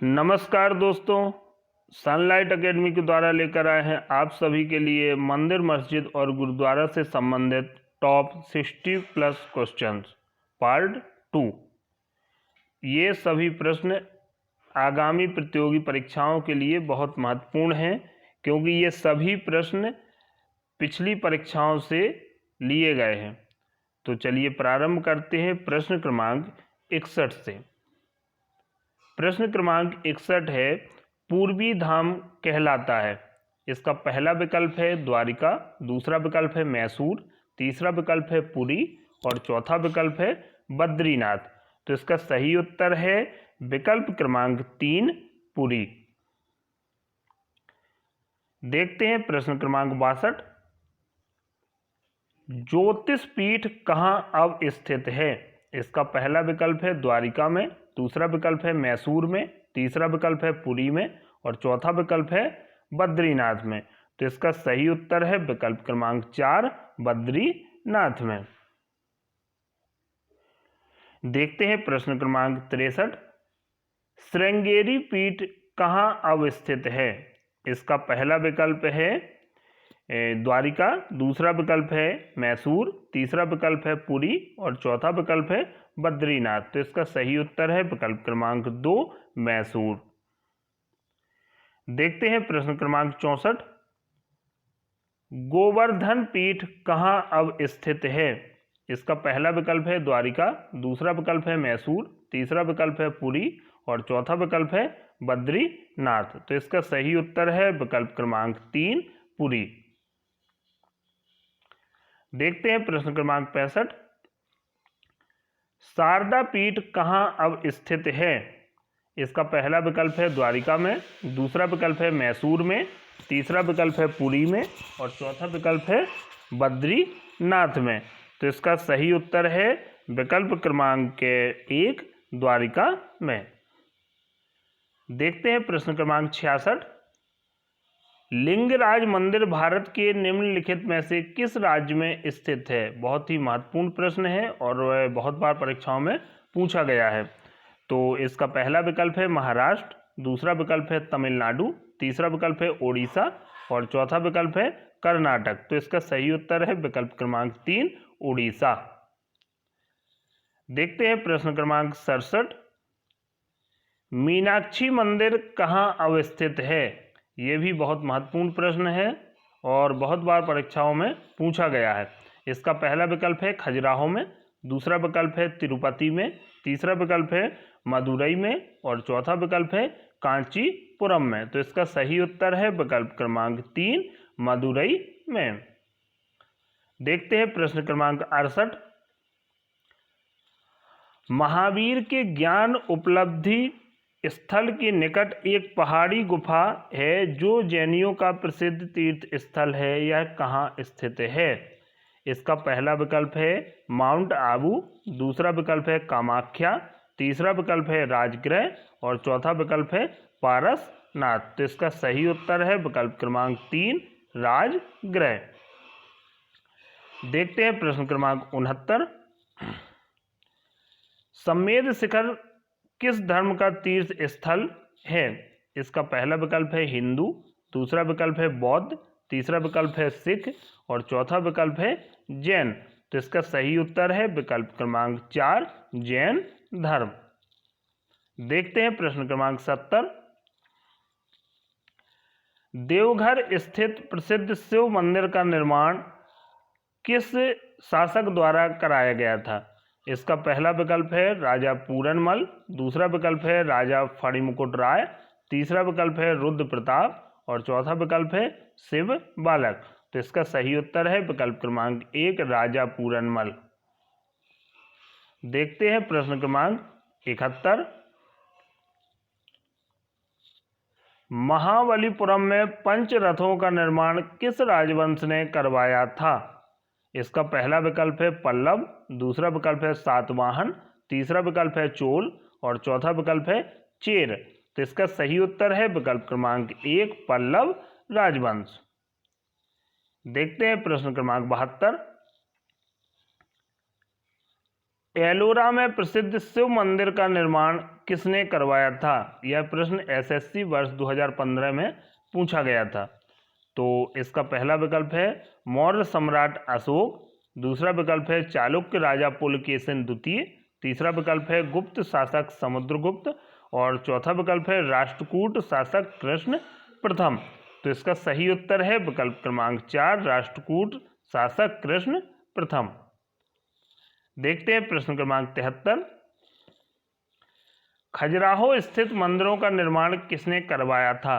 नमस्कार दोस्तों, sunlight academy के द्वारा लेकर आए हैं आप सभी के लिए मंदिर, मस्जिद और गुरुद्वारा से संबंधित टॉप 60+ क्वेश्चंस पार्ट 2। ये सभी प्रश्न आगामी प्रतियोगी परीक्षाओं के लिए बहुत महत्वपूर्ण हैं, क्योंकि ये सभी प्रश्न पिछली परीक्षाओं से लिए गए हैं। तो चलिए प्रारंभ करते हैं प्रश्न क्रमांक 61 से। प्रश्न क्रमांक 61 है, पूर्वी धाम कहलाता है। इसका पहला विकल्प है द्वारिका, दूसरा विकल्प है मैसूर, तीसरा विकल्प है पुरी और चौथा विकल्प है बद्रीनाथ। तो इसका सही उत्तर है विकल्प क्रमांक 3 पुरी। देखते हैं प्रश्न क्रमांक 62, ज्योतिष पीठ कहाँ अब स्थित है। इसका पहला विकल्प है द्वारिका में, दूसरा विकल्प है मैसूर में, तीसरा विकल्प है पुरी में और चौथा विकल्प है बद्रीनाथ में। तो इसका सही उत्तर है विकल्प क्रमांक 4 बद्रीनाथ में। देखते हैं प्रश्न क्रमांक 63, श्रृंगेरी पीठ कहाँ अवस्थित है। इसका पहला विकल्प है द्वारिका, दूसरा विकल्प है मैसूर, तीसरा विकल्प है पुरी और चौथा विकल्प है बद्रीनाथ। तो इसका सही उत्तर है विकल्प क्रमांक 2 मैसूर। देखते हैं प्रश्न क्रमांक 64, गोवर्धन पीठ कहाँ अब स्थित है। इसका पहला विकल्प है द्वारिका, दूसरा विकल्प है मैसूर, तीसरा विकल्प है पुरी और चौथा विकल्प है बद्रीनाथ। तो इसका सही उत्तर है विकल्प क्रमांक 3 पुरी। देखते हैं प्रश्न क्रमांक 65, शारदा पीठ कहाँ अब स्थित है। इसका पहला विकल्प है द्वारिका में, दूसरा विकल्प है मैसूर में, तीसरा विकल्प है पुरी में और चौथा विकल्प है बद्रीनाथ में। तो इसका सही उत्तर है विकल्प क्रमांक 1 द्वारिका में। देखते हैं प्रश्न क्रमांक 66, लिंगराज मंदिर भारत के निम्नलिखित में से किस राज्य में स्थित है। बहुत ही महत्वपूर्ण प्रश्न है और बहुत बार परीक्षाओं में पूछा गया है। तो इसका पहला विकल्प है महाराष्ट्र, दूसरा विकल्प है तमिलनाडु, तीसरा विकल्प है ओडिशा और चौथा विकल्प है कर्नाटक। तो इसका सही उत्तर है विकल्प क्रमांक 3 ओडिशा। देखते हैं प्रश्न क्रमांक 67, मीनाक्षी मंदिर कहाँ अवस्थित है। ये भी बहुत महत्वपूर्ण प्रश्न है और बहुत बार परीक्षाओं में पूछा गया है। इसका पहला विकल्प है खजुराहो में, दूसरा विकल्प है तिरुपति में, तीसरा विकल्प है मदुरई में और चौथा विकल्प है कांचीपुरम में। तो इसका सही उत्तर है विकल्प क्रमांक 3 मदुरई में। देखते हैं प्रश्न क्रमांक 68, महावीर के ज्ञान उपलब्धि स्थल के निकट एक पहाड़ी गुफा है जो जैनियों का प्रसिद्ध तीर्थ स्थल है। यह कहाँ स्थित है। इसका पहला विकल्प है माउंट आबू, दूसरा विकल्प है कामाख्या, तीसरा विकल्प है राजगृह और चौथा विकल्प है पारसनाथ। तो इसका सही उत्तर है विकल्प क्रमांक 3 राजगृह। देखते हैं प्रश्न क्रमांक 69, समेध शिखर किस धर्म का तीर्थ स्थल है। इसका पहला विकल्प है हिंदू, दूसरा विकल्प है बौद्ध, तीसरा विकल्प है सिख और चौथा विकल्प है जैन। तो इसका सही उत्तर है विकल्प क्रमांक 4 जैन धर्म। देखते हैं प्रश्न क्रमांक 70, देवघर स्थित प्रसिद्ध शिव मंदिर का निर्माण किस शासक द्वारा कराया गया था। इसका पहला विकल्प है राजा पूरनमल, दूसरा विकल्प है राजा फणिमुकुट राय, तीसरा विकल्प है रुद्र प्रताप और चौथा विकल्प है शिव बालक। तो इसका सही उत्तर है विकल्प क्रमांक 1 राजा पूरनमल। देखते हैं प्रश्न क्रमांक 71, महाबलीपुरम में पंच रथों का निर्माण किस राजवंश ने करवाया था। इसका पहला विकल्प है पल्लव, दूसरा विकल्प है सातवाहन, तीसरा विकल्प है चोल और चौथा विकल्प है चेर। तो इसका सही उत्तर है विकल्प क्रमांक 1 पल्लव राजवंश। देखते हैं प्रश्न क्रमांक 72, एलोरा में प्रसिद्ध शिव मंदिर का निर्माण किसने करवाया था? यह प्रश्न एसएससी वर्ष 2015 में पूछा गया था। तो इसका पहला विकल्प है मौर्य सम्राट अशोक, दूसरा विकल्प है चालुक्य राजा पुलकेशिन द्वितीय, तीसरा विकल्प है गुप्त शासक समुद्रगुप्त और चौथा विकल्प है राष्ट्रकूट शासक कृष्ण प्रथम। तो इसका सही उत्तर है विकल्प क्रमांक 4, राष्ट्रकूट शासक कृष्ण प्रथम। देखते हैं प्रश्न क्रमांक 73। खजुराहो स्थित मंदिरों का निर्माण किसने करवाया था?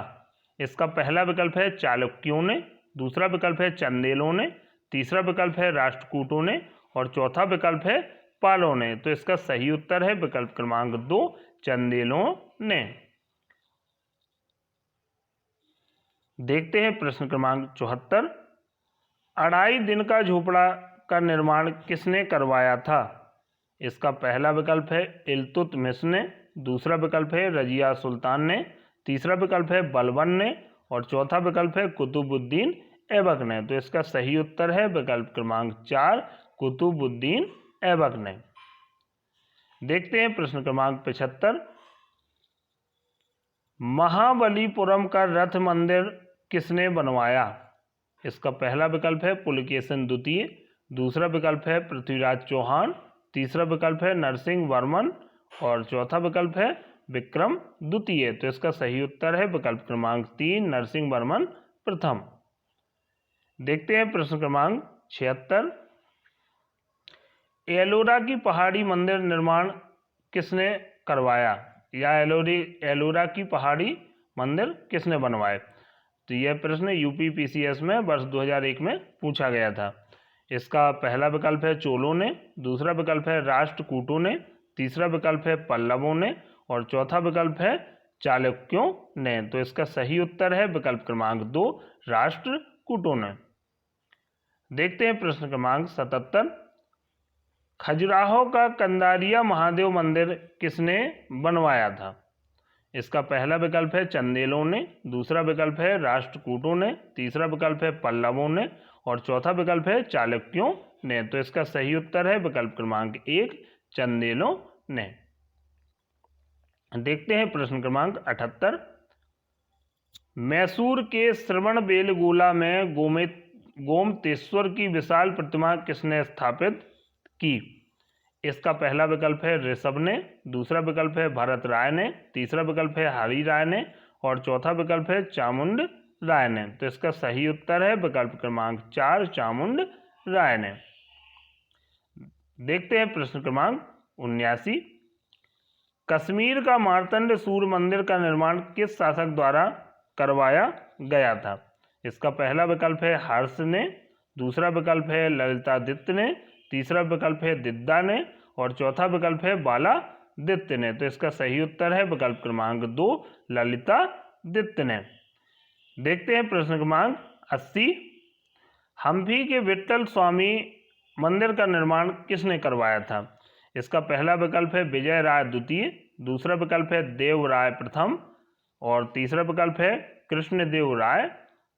इसका पहला विकल्प है चालुक्यों ने, दूसरा विकल्प है चंदेलों ने, तीसरा विकल्प है राष्ट्रकूटों ने और चौथा विकल्प है पालों ने। तो इसका सही उत्तर है विकल्प क्रमांक 2, चंदेलों ने। देखते हैं प्रश्न क्रमांक 74। अढ़ाई दिन का झोपड़ा का निर्माण किसने करवाया था? इसका पहला विकल्प है इल्तुतमिश ने, दूसरा विकल्प है रजिया सुल्तान ने, तीसरा विकल्प है बलबन ने और चौथा विकल्प है कुतुबुद्दीन ऐबक ने। तो इसका सही उत्तर है विकल्प क्रमांक 4, कुतुबुद्दीन ऐबक ने। देखते हैं प्रश्न क्रमांक 75। महाबलीपुरम का रथ मंदिर किसने बनवाया? इसका पहला विकल्प है पुलकेशिन द्वितीय, दूसरा विकल्प है पृथ्वीराज चौहान, तीसरा विकल्प है नरसिंह वर्मन और चौथा विकल्प है विक्रम द्वितीय। तो इसका सही उत्तर है विकल्प क्रमांक 3, नरसिंह वर्मन प्रथम। देखते हैं प्रश्न क्रमांक 76। एलोरा की पहाड़ी मंदिर निर्माण किसने करवाया या एलोरा की पहाड़ी मंदिर किसने बनवाए? तो यह प्रश्न यूपी पीसीएस में वर्ष 2001 में पूछा गया था। इसका पहला विकल्प है चोलों ने, दूसरा विकल्प है राष्ट्रकूटों ने, तीसरा विकल्प है पल्लवों ने और चौथा विकल्प है चालुक्यों ने। तो इसका सही उत्तर है विकल्प क्रमांक 2, राष्ट्रकूटों ने। देखते हैं प्रश्न क्रमांक 77। खजुराहो का कंदारिया महादेव मंदिर किसने बनवाया था? इसका पहला विकल्प है चंदेलों ने, दूसरा विकल्प है राष्ट्रकूटों ने, तीसरा विकल्प है पल्लवों ने और चौथा विकल्प है चालुक्यों ने। तो इसका सही उत्तर है विकल्प क्रमांक 1, चंदेलों ने। देखते हैं प्रश्न क्रमांक 78। मैसूर के श्रवणबेलगोला में गोमतेश्वर की विशाल प्रतिमा किसने स्थापित की? इसका पहला विकल्प है ऋषभ ने, दूसरा विकल्प है भरत राय ने, तीसरा विकल्प है हरि राय ने और चौथा विकल्प है चामुंड राय ने। तो इसका सही उत्तर है विकल्प क्रमांक 4, चामुंड राय ने। देखते हैं प्रश्न क्रमांक 79। कश्मीर का मार्तंड सूर्य मंदिर का निर्माण किस शासक द्वारा करवाया गया था? इसका पहला विकल्प है हर्ष ने, दूसरा विकल्प है ललितादित्य ने, तीसरा विकल्प है दिद्दा ने और चौथा विकल्प है बालादित्य ने। तो इसका सही उत्तर है विकल्प क्रमांक 2, ललितादित्य ने। देखते हैं प्रश्न क्रमांक 80। हम्पी के विट्ठल स्वामी मंदिर का निर्माण किसने करवाया था? इसका पहला विकल्प है विजय राय द्वितीय, दूसरा विकल्प है देव राय प्रथम और तीसरा विकल्प है कृष्णदेव राय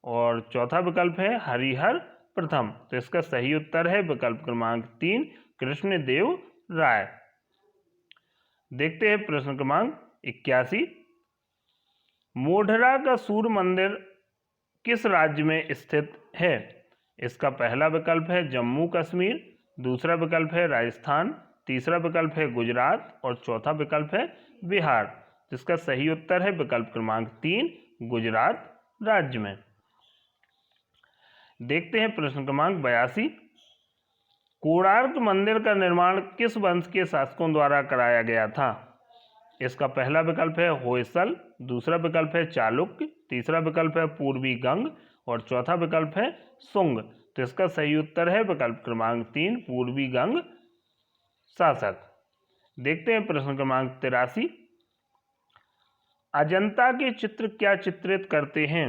और चौथा विकल्प है हरिहर प्रथम। तो इसका सही उत्तर है विकल्प क्रमांक 3, कृष्णदेव राय। देखते हैं प्रश्न क्रमांक 81। मोढेरा का सूर्य मंदिर किस राज्य में स्थित है? इसका पहला विकल्प है जम्मू कश्मीर, दूसरा विकल्प है राजस्थान, तीसरा विकल्प है गुजरात और चौथा विकल्प है बिहार। जिसका सही उत्तर है विकल्प क्रमांक 3, गुजरात राज्य में। देखते हैं प्रश्न क्रमांक 82। कोणार्क मंदिर का निर्माण किस वंश के शासकों द्वारा कराया गया था? इसका पहला विकल्प है होयसल, दूसरा विकल्प है चालुक्य, तीसरा विकल्प है पूर्वी गंग और चौथा विकल्प है शुंग। तो इसका सही उत्तर है विकल्प क्रमांक 3, पूर्वी गंग शासक। देखते हैं प्रश्न क्रमांक 83। अजंता के चित्र क्या चित्रित करते हैं?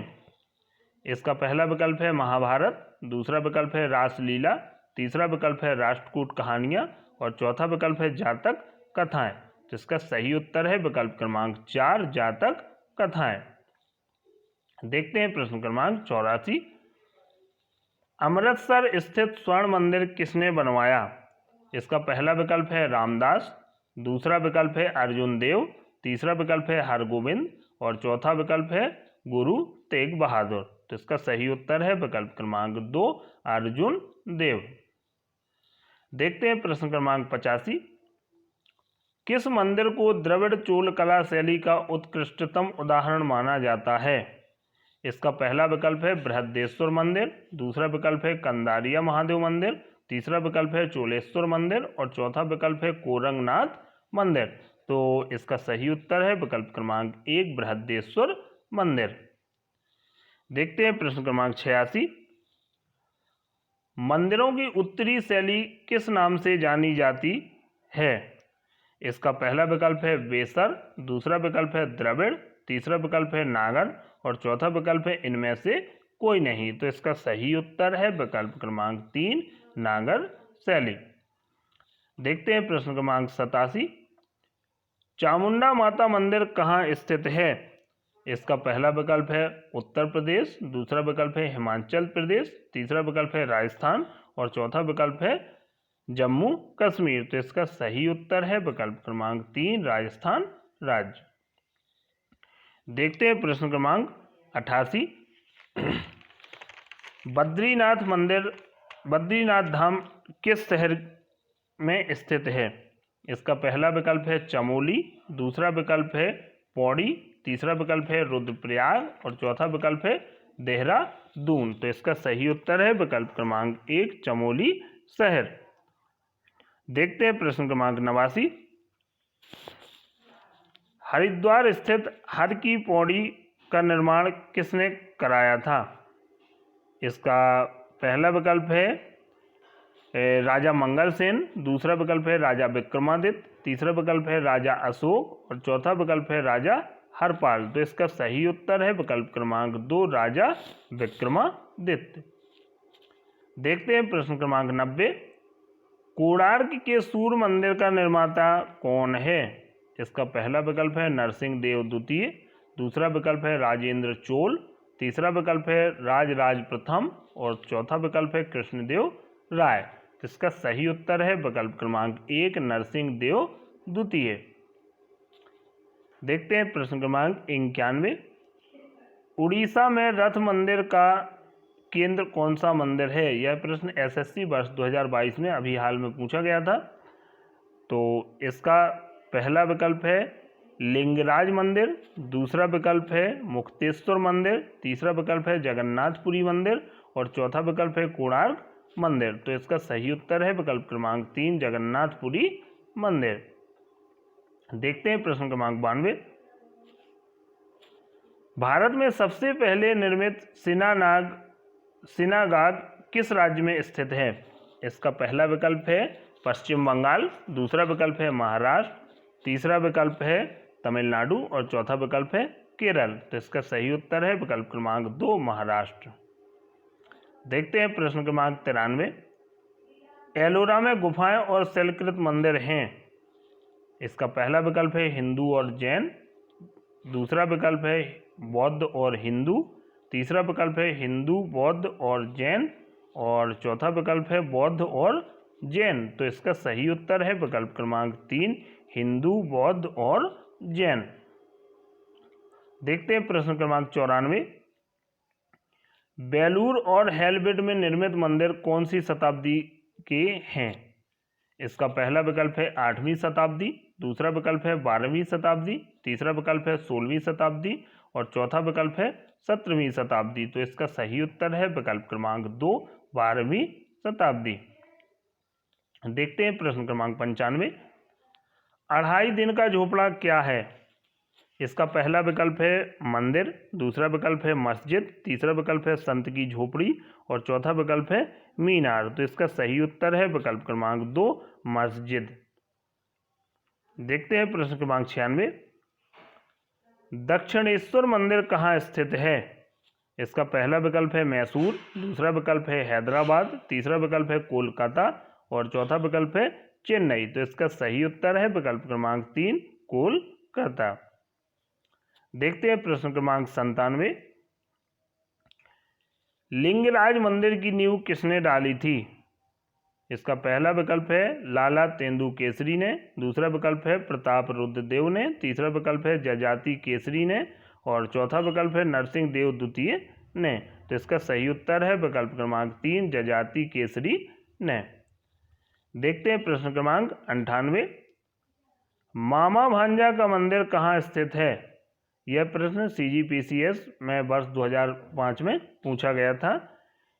इसका पहला विकल्प है महाभारत, दूसरा विकल्प है रासलीला, तीसरा विकल्प है राष्ट्रकूट कहानियां और चौथा विकल्प है जातक कथाएं। जिसका सही उत्तर है विकल्प क्रमांक 4, जातक कथाएं। देखते हैं प्रश्न क्रमांक 84। अमृतसर स्थित स्वर्ण मंदिर किसने बनवाया? इसका पहला विकल्प है रामदास, दूसरा विकल्प है अर्जुन देव, तीसरा विकल्प है हरगोविंद और चौथा विकल्प है गुरु तेग बहादुर। तो इसका सही उत्तर है विकल्प क्रमांक 2 अर्जुन देव। देखते हैं प्रश्न क्रमांक 85। किस मंदिर को द्रविड़ चोल कला शैली का उत्कृष्टतम उदाहरण माना जाता है? इसका पहला विकल्प है बृहदेश्वर मंदिर, दूसरा विकल्प है कंदारिया महादेव मंदिर, तीसरा विकल्प है चोलेश्वर मंदिर और चौथा विकल्प है कोरंगनाथ मंदिर। तो इसका सही उत्तर है विकल्प क्रमांक 1 बृहदेश्वर मंदिर। देखते हैं प्रश्न क्रमांक 86। मंदिरों की उत्तरी शैली किस नाम से जानी जाती है? इसका पहला विकल्प है बेसर, दूसरा विकल्प है द्रविड़, तीसरा विकल्प है नागर और चौथा विकल्प है इनमें से कोई नहीं। तो इसका सही उत्तर है विकल्प क्रमांक 3 नागर शैली। देखते हैं प्रश्न क्रमांक 87। चामुंडा माता मंदिर कहाँ स्थित है? इसका पहला विकल्प है उत्तर प्रदेश, दूसरा विकल्प है हिमाचल प्रदेश, तीसरा विकल्प है राजस्थान और चौथा विकल्प है जम्मू कश्मीर। तो इसका सही उत्तर है विकल्प क्रमांक 3 राजस्थान राज्य। देखते हैं प्रश्न क्रमांक 88। बद्रीनाथ मंदिर, बद्रीनाथ धाम किस शहर में स्थित है? इसका पहला विकल्प है चमोली, दूसरा विकल्प है पौड़ी, तीसरा विकल्प है रुद्रप्रयाग और चौथा विकल्प है देहरादून। तो इसका सही उत्तर है विकल्प क्रमांक 1 चमोली शहर। देखते हैं प्रश्न क्रमांक 89। हरिद्वार स्थित हर की पौड़ी का निर्माण किसने कराया था? इसका पहला विकल्प है राजा मंगलसेन, दूसरा विकल्प है राजा विक्रमादित्य, तीसरा विकल्प है राजा अशोक और चौथा विकल्प है राजा हरपाल। तो इसका सही उत्तर है विकल्प क्रमांक 2 राजा विक्रमादित्य। देखते हैं प्रश्न क्रमांक 90। कोणार्क के सूर्य मंदिर का निर्माता कौन है? इसका पहला विकल्प है नरसिंह देव द्वितीय, दूसरा विकल्प है राजेंद्र चोल, तीसरा विकल्प है राजराज प्रथम और चौथा विकल्प है कृष्णदेव राय। इसका सही उत्तर है विकल्प क्रमांक 1 नरसिंह देव द्वितीय। देखते हैं प्रश्न क्रमांक 91। उड़ीसा में रथ मंदिर का केंद्र कौन सा मंदिर है? यह प्रश्न एसएससी वर्ष 2022 में अभी हाल में पूछा गया था। तो इसका पहला विकल्प है लिंगराज मंदिर, दूसरा विकल्प है मुक्तेश्वर मंदिर, तीसरा विकल्प है जगन्नाथपुरी मंदिर और चौथा विकल्प है कोणार्क मंदिर। तो इसका सही उत्तर है विकल्प क्रमांक 3 जगन्नाथपुरी मंदिर। देखते हैं प्रश्न क्रमांक 92। भारत में सबसे पहले निर्मित सिनागाग किस राज्य में स्थित है? इसका पहला विकल्प है पश्चिम बंगाल, दूसरा विकल्प है महाराष्ट्र, तीसरा विकल्प है तमिलनाडु और चौथा विकल्प है केरल। तो इसका सही उत्तर है विकल्प क्रमांक 2 महाराष्ट्र। देखते हैं प्रश्न क्रमांक 93। एलोरा में गुफाएं और शैलकृत मंदिर हैं। इसका पहला विकल्प है हिंदू और जैन, दूसरा विकल्प है बौद्ध और हिंदू, तीसरा विकल्प है हिंदू बौद्ध और जैन और चौथा विकल्प है बौद्ध और जैन। तो इसका सही उत्तर है विकल्प क्रमांक 3 हिंदू बौद्ध और जैन। देखते हैं प्रश्न क्रमांक 94। बेलूर और हेलबिट में निर्मित मंदिर कौन सी शताब्दी के हैं? इसका पहला विकल्प है 8वीं शताब्दी, दूसरा विकल्प है 12वीं शताब्दी, तीसरा विकल्प है 16वीं शताब्दी और चौथा विकल्प है 17वीं शताब्दी। तो इसका सही उत्तर है विकल्प क्रमांक 2 12वीं शताब्दी। देखते हैं प्रश्न क्रमांक 95। 2.5 दिन का झोपड़ा क्या है? इसका पहला विकल्प है मंदिर, दूसरा विकल्प है मस्जिद, तीसरा विकल्प है संत की झोपड़ी और चौथा विकल्प है मीनार। तो इसका सही उत्तर है विकल्प क्रमांक 2 मस्जिद। देखते हैं प्रश्न क्रमांक 96। दक्षिणेश्वर मंदिर कहाँ स्थित है? इसका पहला विकल्प है मैसूर, दूसरा विकल्प है हैदराबाद, तीसरा विकल्प है कोलकाता और चौथा विकल्प है चेन्नई। तो इसका सही उत्तर है विकल्प क्रमांक 3 कोलकाता। देखते हैं प्रश्न क्रमांक 97। लिंगराज मंदिर की नींव किसने डाली थी? इसका पहला विकल्प है लाला तेंदु केसरी ने, दूसरा विकल्प है प्रताप रुद्रदेव ने, तीसरा विकल्प है जजाति केसरी ने और चौथा विकल्प है नरसिंह देव द्वितीय ने। तो इसका सही उत्तर है विकल्प क्रमांक 3 जजाति केसरी ने। देखते हैं प्रश्न क्रमांक 98। मामा भांजा का मंदिर कहाँ स्थित है? यह प्रश्न CGPCS में वर्ष 2005 में पूछा गया था।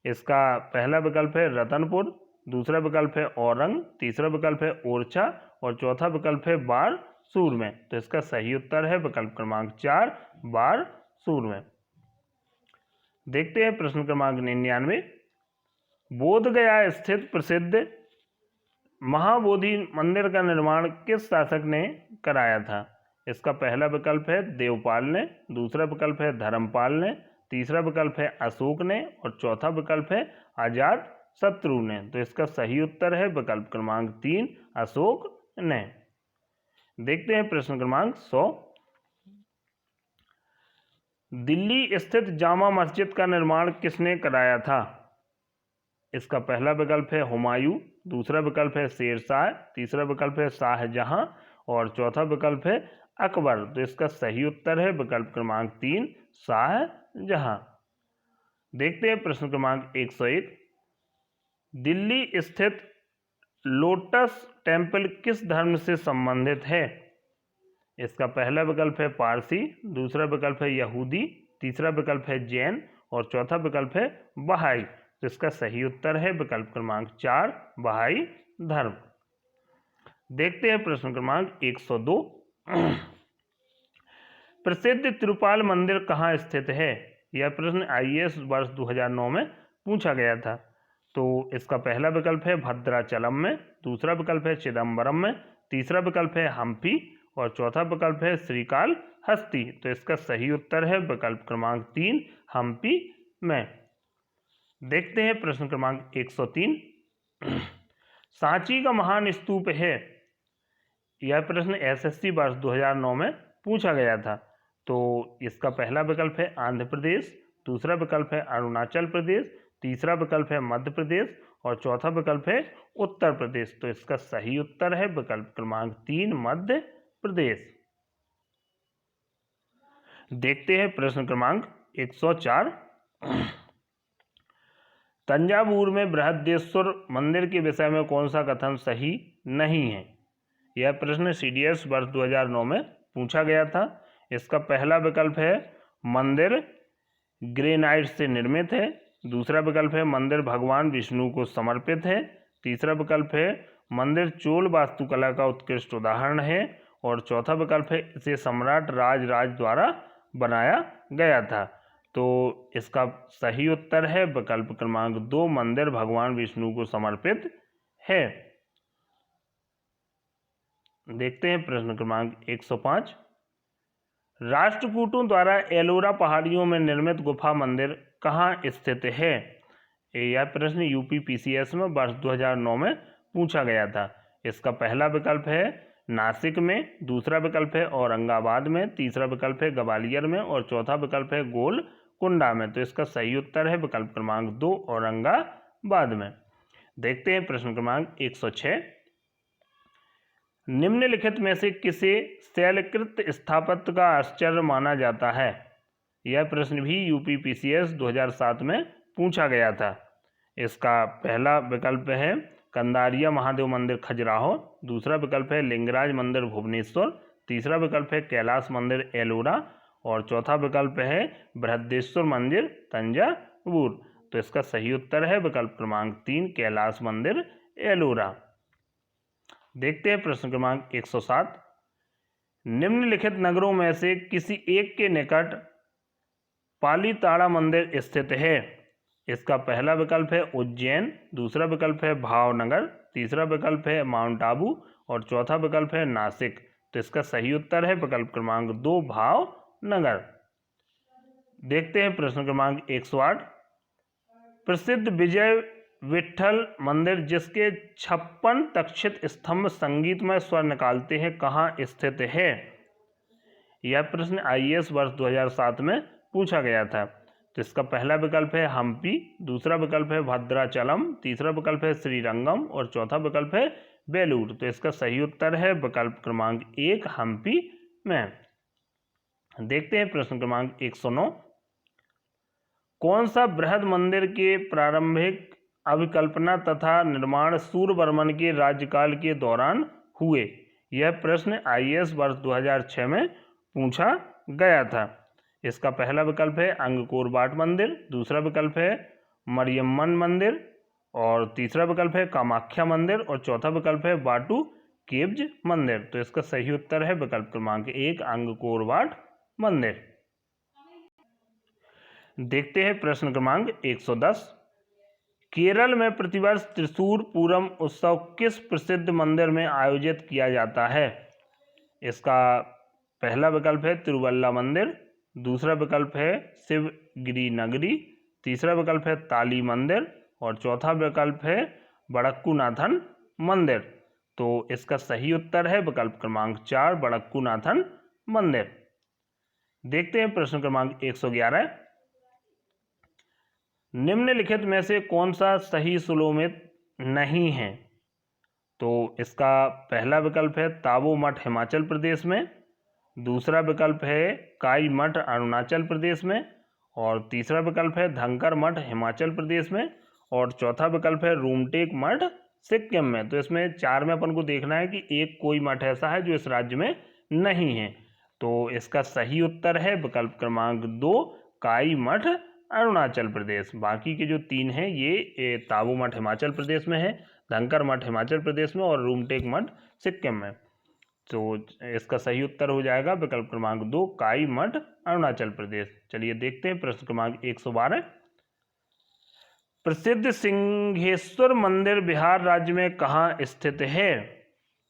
इसका पहला विकल्प है रतनपुर, दूसरा विकल्प है औरंग, तीसरा विकल्प है ओरछा और चौथा विकल्प है बारसूर में। तो इसका सही उत्तर है विकल्प क्रमांक 4 बारसूर में। देखते हैं प्रश्न क्रमांक 99। बोधगया स्थित प्रसिद्ध महाबोधि मंदिर का निर्माण किस शासक ने कराया था? इसका पहला विकल्प है देवपाल ने, दूसरा विकल्प है धर्मपाल ने, तीसरा विकल्प है अशोक ने और चौथा विकल्प है अजात शत्रु ने। तो इसका सही उत्तर है विकल्प क्रमांक 3 अशोक ने। देखते हैं प्रश्न क्रमांक 100। दिल्ली स्थित जामा मस्जिद का निर्माण किसने कराया था? इसका पहला विकल्प है हुमायूं, दूसरा विकल्प है शेरशाह, तीसरा विकल्प है शाहजहां और चौथा विकल्प है अकबर। तो इसका सही उत्तर है विकल्प क्रमांक 3 शाहजहां। देखते हैं प्रश्न क्रमांक 101। दिल्ली स्थित लोटस टेम्पल किस धर्म से संबंधित है? इसका पहला विकल्प है पारसी, दूसरा विकल्प है यहूदी, तीसरा विकल्प है जैन और चौथा विकल्प है बहाई। तो इसका सही उत्तर है विकल्प क्रमांक 4 बहाई धर्म। देखते हैं प्रश्न क्रमांक 102। प्रसिद्ध तिरुपाल मंदिर कहाँ स्थित है? यह प्रश्न IAS वर्ष 2009 में पूछा गया था। तो इसका पहला विकल्प है भद्राचलम में, दूसरा विकल्प है चिदम्बरम में, तीसरा विकल्प है हम्पी और चौथा विकल्प है श्रीकालहस्ती। तो इसका सही उत्तर है विकल्प क्रमांक 3 हम्पी में। देखते हैं प्रश्न क्रमांक 103। सांची का महान स्तूप है। यह प्रश्न SSC वर्ष 2009 में पूछा गया था। तो इसका पहला विकल्प है आंध्र प्रदेश, दूसरा विकल्प है अरुणाचल प्रदेश, तीसरा विकल्प है मध्य प्रदेश और चौथा विकल्प है उत्तर प्रदेश। तो इसका सही उत्तर है विकल्प क्रमांक 3 मध्य प्रदेश। देखते हैं प्रश्न क्रमांक 104। तंजावुर में बृहदेश्वर मंदिर के विषय में कौन सा कथन सही नहीं है? यह प्रश्न CDS वर्ष 2009 में पूछा गया था। इसका पहला विकल्प है मंदिर ग्रेनाइट से निर्मित है, दूसरा विकल्प है मंदिर भगवान विष्णु को समर्पित है, तीसरा विकल्प है मंदिर चोल वास्तुकला का उत्कृष्ट उदाहरण है और चौथा विकल्प है इसे सम्राट राजराज द्वारा बनाया गया था। तो इसका सही उत्तर है विकल्प क्रमांक 2 मंदिर भगवान विष्णु को समर्पित है। देखते हैं प्रश्न क्रमांक 105। राष्ट्रकूटों द्वारा एलोरा पहाड़ियों में निर्मित गुफा मंदिर कहाँ स्थित है? यह प्रश्न UPPCS में वर्ष 2009 में पूछा गया था। इसका पहला विकल्प है नासिक में, दूसरा विकल्प है औरंगाबाद में, तीसरा विकल्प है ग्वालियर में और चौथा विकल्प है गोलकुंडा में। तो इसका सही उत्तर है विकल्प क्रमांक 2 औरंगाबाद में। देखते हैं प्रश्न क्रमांक 106। निम्नलिखित में से किसे शैलकृत स्थापत्य का आश्चर्य माना जाता है? यह प्रश्न भी UPPCS 2007 में पूछा गया था। इसका पहला विकल्प है कंदारिया महादेव मंदिर खजुराहो, दूसरा विकल्प है लिंगराज मंदिर भुवनेश्वर, तीसरा विकल्प है कैलाश मंदिर एलोरा और चौथा विकल्प है बृहदेश्वर मंदिर तंजावुर। तो इसका सही उत्तर है विकल्प क्रमांक 3 कैलाश मंदिर एलोरा। देखते हैं प्रश्न क्रमांक 107। निम्नलिखित नगरों में से किसी एक के निकट पालीताड़ा मंदिर स्थित है। इसका पहला विकल्प है उज्जैन, दूसरा विकल्प है भावनगर, तीसरा विकल्प है माउंट आबू और चौथा विकल्प है नासिक। तो इसका सही उत्तर है विकल्प क्रमांक 2 भावनगर। देखते हैं प्रश्न क्रमांक 108। प्रसिद्ध विजय विट्ठल मंदिर जिसके 56 तक्षित स्तंभ संगीतमय स्वर निकालते हैं कहाँ स्थित है? यह प्रश्न IAS वर्ष 2007 में पूछा गया था। तो तो इसका पहला विकल्प है हम्पी, दूसरा विकल्प है भद्राचलम, तीसरा विकल्प है श्रीरंगम और चौथा विकल्प है बेलूर। तो इसका सही उत्तर है विकल्प क्रमांक 1 हम्पी में। देखते हैं प्रश्न क्रमांक 109। कौन सा बृहद मंदिर के प्रारंभिक अभिकल्पना तथा निर्माण सूर्यवर्मन के राज्यकाल के दौरान हुए? यह प्रश्न आईएएस वर्ष 2006 में पूछा गया था। इसका पहला विकल्प है अंगकोर वाट मंदिर, दूसरा विकल्प है मरियम्मन मंदिर और तीसरा विकल्प है कामाख्या मंदिर और चौथा विकल्प है बाटू केव्ज मंदिर। तो इसका सही उत्तर है विकल्प क्रमांक 1 अंगकोर वाट मंदिर। देखते हैं प्रश्न क्रमांक 110। केरल में प्रतिवर्ष त्रिशूर पूरम उत्सव किस प्रसिद्ध मंदिर में आयोजित किया जाता है? इसका पहला विकल्प है तिरुवल्ला मंदिर, दूसरा विकल्प है शिवगिरी नगरी, तीसरा विकल्प है ताली मंदिर और चौथा विकल्प है वडक्कुनाथन मंदिर। तो इसका सही उत्तर है विकल्प क्रमांक 4 वडक्कुनाथन मंदिर। देखते हैं प्रश्न क्रमांक 111। निम्नलिखित में से कौन सा सही सुलोमित नहीं है? तो इसका पहला विकल्प है ताबो मठ हिमाचल प्रदेश में, दूसरा विकल्प है काई मठ अरुणाचल प्रदेश में और तीसरा विकल्प है धनकर मठ हिमाचल प्रदेश में और चौथा विकल्प है रूमटेक मठ सिक्किम में। तो इसमें 4 में अपन को देखना है कि एक कोई मठ ऐसा है जो इस राज्य में नहीं है। तो इसका सही उत्तर है विकल्प क्रमांक 2 काई मठ अरुणाचल प्रदेश। बाकी के जो 3 हैं ये ताबो मठ हिमाचल प्रदेश में है, धनकर मठ हिमाचल प्रदेश में और रूमटेक मठ सिक्किम में। तो इसका सही उत्तर हो जाएगा विकल्प क्रमांक 2 काई मठ अरुणाचल प्रदेश। चलिए देखते हैं प्रश्न क्रमांक 112। प्रसिद्ध सिंहेश्वर मंदिर बिहार राज्य में कहाँ स्थित है?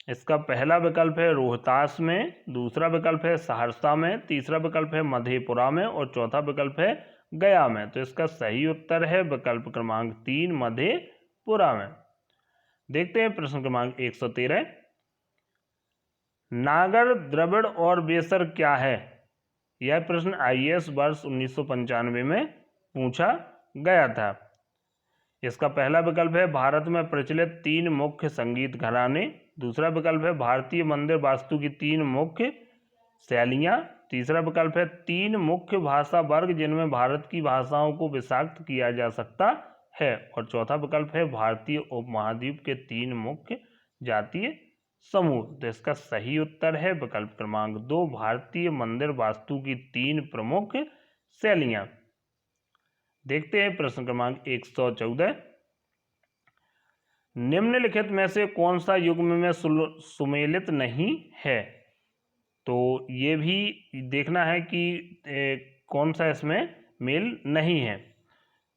इसका पहला विकल्प है रोहतास में, दूसरा विकल्प है सहरसा में, तीसरा विकल्प है मधेपुरा में और चौथा विकल्प है गया में। तो इसका सही उत्तर है विकल्प क्रमांक 3 मधेपुरा में। देखते हैं प्रश्न क्रमांक 113। नागर, द्रविड़ और बेसर क्या है? यह प्रश्न आईएएस वर्ष 1995 में पूछा गया था। इसका पहला विकल्प है भारत में प्रचलित 3 मुख्य संगीत घराने, दूसरा विकल्प है भारतीय मंदिर वास्तु की 3 मुख्य शैलियाँ, तीसरा विकल्प है 3 मुख्य भाषा वर्ग जिनमें भारत की भाषाओं को विषाक्त किया जा सकता है और चौथा विकल्प है भारतीय उपमहाद्वीप के 3 मुख्य जातीय समूह। तो इसका सही उत्तर है विकल्प क्रमांक 2 भारतीय मंदिर वास्तु की 3 प्रमुख शैलियाँ। देखते हैं प्रश्न क्रमांक 114। निम्नलिखित में से कौन सा युग्म में सुमेलित नहीं है? तो ये भी देखना है कि कौन सा इसमें मेल नहीं है।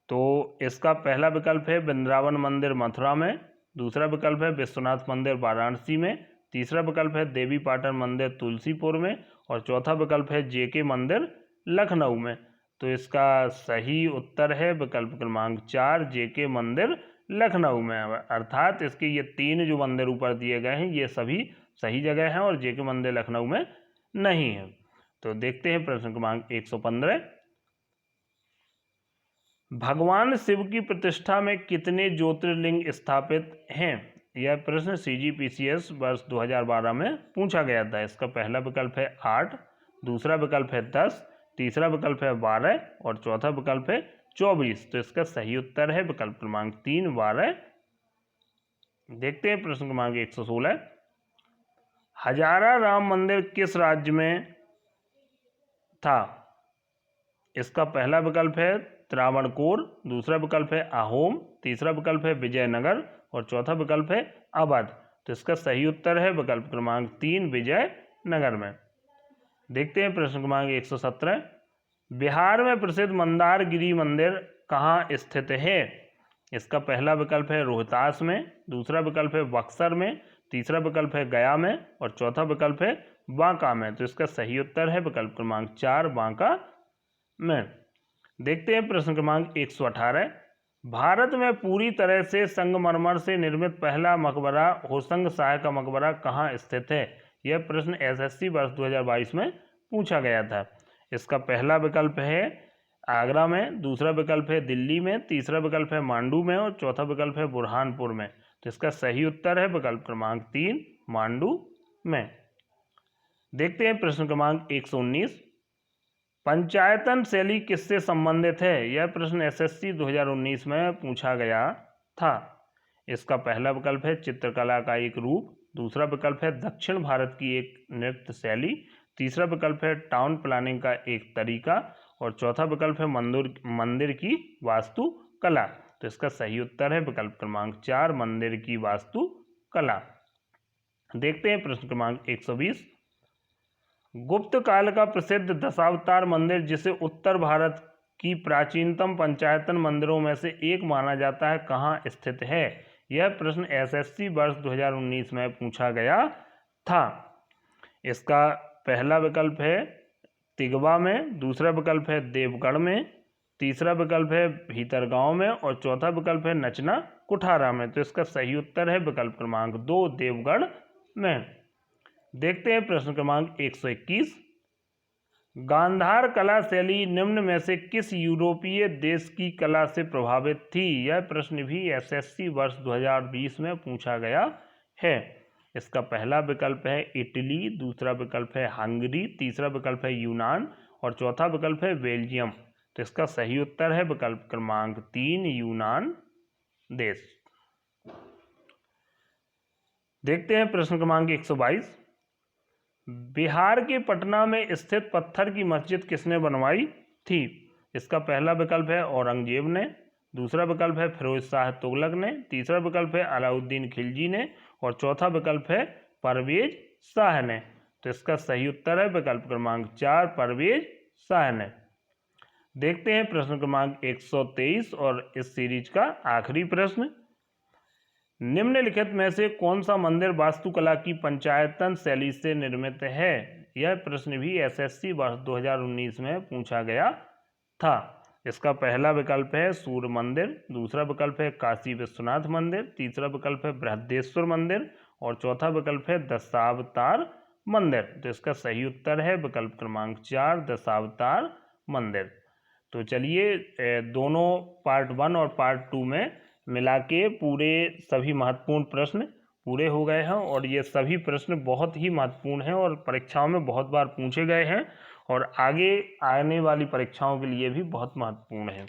तो इसका पहला विकल्प है वृंदावन मंदिर मथुरा में, दूसरा विकल्प है विश्वनाथ मंदिर वाराणसी में, तीसरा विकल्प है देवी पाटन मंदिर तुलसीपुर में और चौथा विकल्प है जेके मंदिर लखनऊ में। तो इसका सही उत्तर है विकल्प क्रमांक 4 जेके मंदिर लखनऊ में। अर्थात इसके ये 3 जो मंदिर ऊपर दिए गए हैं ये सभी सही जगह हैं और जेके मंदिर लखनऊ में नहीं है। तो देखते हैं प्रश्न क्रमांक 115। भगवान शिव की प्रतिष्ठा में कितने ज्योतिर्लिंग स्थापित हैं? यह प्रश्न CGPCS वर्ष 2012 में पूछा गया था। इसका पहला विकल्प है 8, दूसरा विकल्प है 10, तीसरा विकल्प है 12 और चौथा विकल्प है 24। तो इसका सही उत्तर है विकल्प क्रमांक 3 12। देखते हैं प्रश्न क्रमांक 116। हजारा राम मंदिर किस राज्य में था? इसका पहला विकल्प है त्रावणकोर, दूसरा विकल्प है अहोम, तीसरा विकल्प है विजयनगर और चौथा विकल्प है अवध। तो इसका सही उत्तर है विकल्प क्रमांक 3 विजयनगर में। देखते हैं प्रश्न क्रमांक 117। बिहार में प्रसिद्ध मंदारगिरी मंदिर कहाँ स्थित है? इसका पहला विकल्प है रोहतास में, दूसरा विकल्प है बक्सर में, तीसरा विकल्प है गया में और चौथा विकल्प है बांका में। तो इसका सही उत्तर है विकल्प क्रमांक 4 बांका में। देखते हैं प्रश्न क्रमांक 118। भारत में पूरी तरह से संगमरमर से निर्मित पहला मकबरा होशंग शाह का मकबरा कहाँ स्थित है? यह प्रश्न SSC वर्ष 2022 में पूछा गया था। इसका पहला विकल्प है आगरा में, दूसरा विकल्प है दिल्ली में, तीसरा विकल्प है मांडू में और चौथा विकल्प है बुरहानपुर में। तो इसका सही उत्तर है विकल्प क्रमांक 3 मांडू में। देखते हैं प्रश्न क्रमांक 119, पंचायतन शैली किससे संबंधित है? यह प्रश्न एसएससी 2019 में पूछा गया था। इसका पहला विकल्प है चित्रकला का एक रूप, दूसरा विकल्प है दक्षिण भारत की एक नृत्य शैली, तीसरा विकल्प है टाउन प्लानिंग का एक तरीका और चौथा विकल्प है मंदिर की वास्तु कला। तो इसका सही उत्तर है विकल्प क्रमांक 4 मंदिर की वास्तु कला। देखते हैं प्रश्न क्रमांक 120, गुप्त काल का प्रसिद्ध दशावतार मंदिर जिसे उत्तर भारत की प्राचीनतम पंचायतन मंदिरों में से एक माना जाता है, कहाँ स्थित है? यह प्रश्न एसएससी वर्ष 2019 में पूछा गया था। इसका पहला विकल्प है तिगवा में, दूसरा विकल्प है देवगढ़ में, तीसरा विकल्प है भीतरगांव में और चौथा विकल्प है नचना कुठारा में। तो इसका सही उत्तर है विकल्प क्रमांक 2 देवगढ़ में। देखते हैं प्रश्न क्रमांक 121, गांधार कला शैली निम्न में से किस यूरोपीय देश की कला से प्रभावित थी? यह प्रश्न भी एसएससी वर्ष 2020 में पूछा गया है। इसका पहला विकल्प है इटली, दूसरा विकल्प है हंगरी, तीसरा विकल्प है यूनान और चौथा विकल्प है बेल्जियम। तो इसका सही उत्तर है विकल्प क्रमांक 3 यूनान देश। देखते हैं प्रश्न क्रमांक 122, बिहार के पटना में स्थित पत्थर की मस्जिद किसने बनवाई थी? इसका पहला विकल्प है औरंगजेब ने, दूसरा विकल्प है फिरोज शाह तुगलक ने, तीसरा विकल्प है अलाउद्दीन खिलजी ने और चौथा विकल्प है परवेज शाह ने। तो इसका सही उत्तर है विकल्प क्रमांक 4 परवेज शाह ने। देखते हैं प्रश्न क्रमांक 123 और इस सीरीज का आखिरी प्रश्न, निम्नलिखित में से कौन सा मंदिर वास्तुकला की पंचायतन शैली से निर्मित है? यह प्रश्न भी एसएससी वर्ष 2019 में पूछा गया था। इसका पहला विकल्प है सूर्य मंदिर, दूसरा विकल्प है काशी विश्वनाथ मंदिर, तीसरा विकल्प है बृहदेश्वर मंदिर और चौथा विकल्प है दशावतार मंदिर। तो इसका सही उत्तर है विकल्प क्रमांक 4 दशावतार मंदिर। तो चलिए दोनों पार्ट 1 और पार्ट 2 में मिला के पूरे सभी महत्वपूर्ण प्रश्न पूरे हो गए हैं और ये सभी प्रश्न बहुत ही महत्वपूर्ण हैं और परीक्षाओं में बहुत बार पूछे गए हैं और आगे आने वाली परीक्षाओं के लिए भी बहुत महत्वपूर्ण हैं।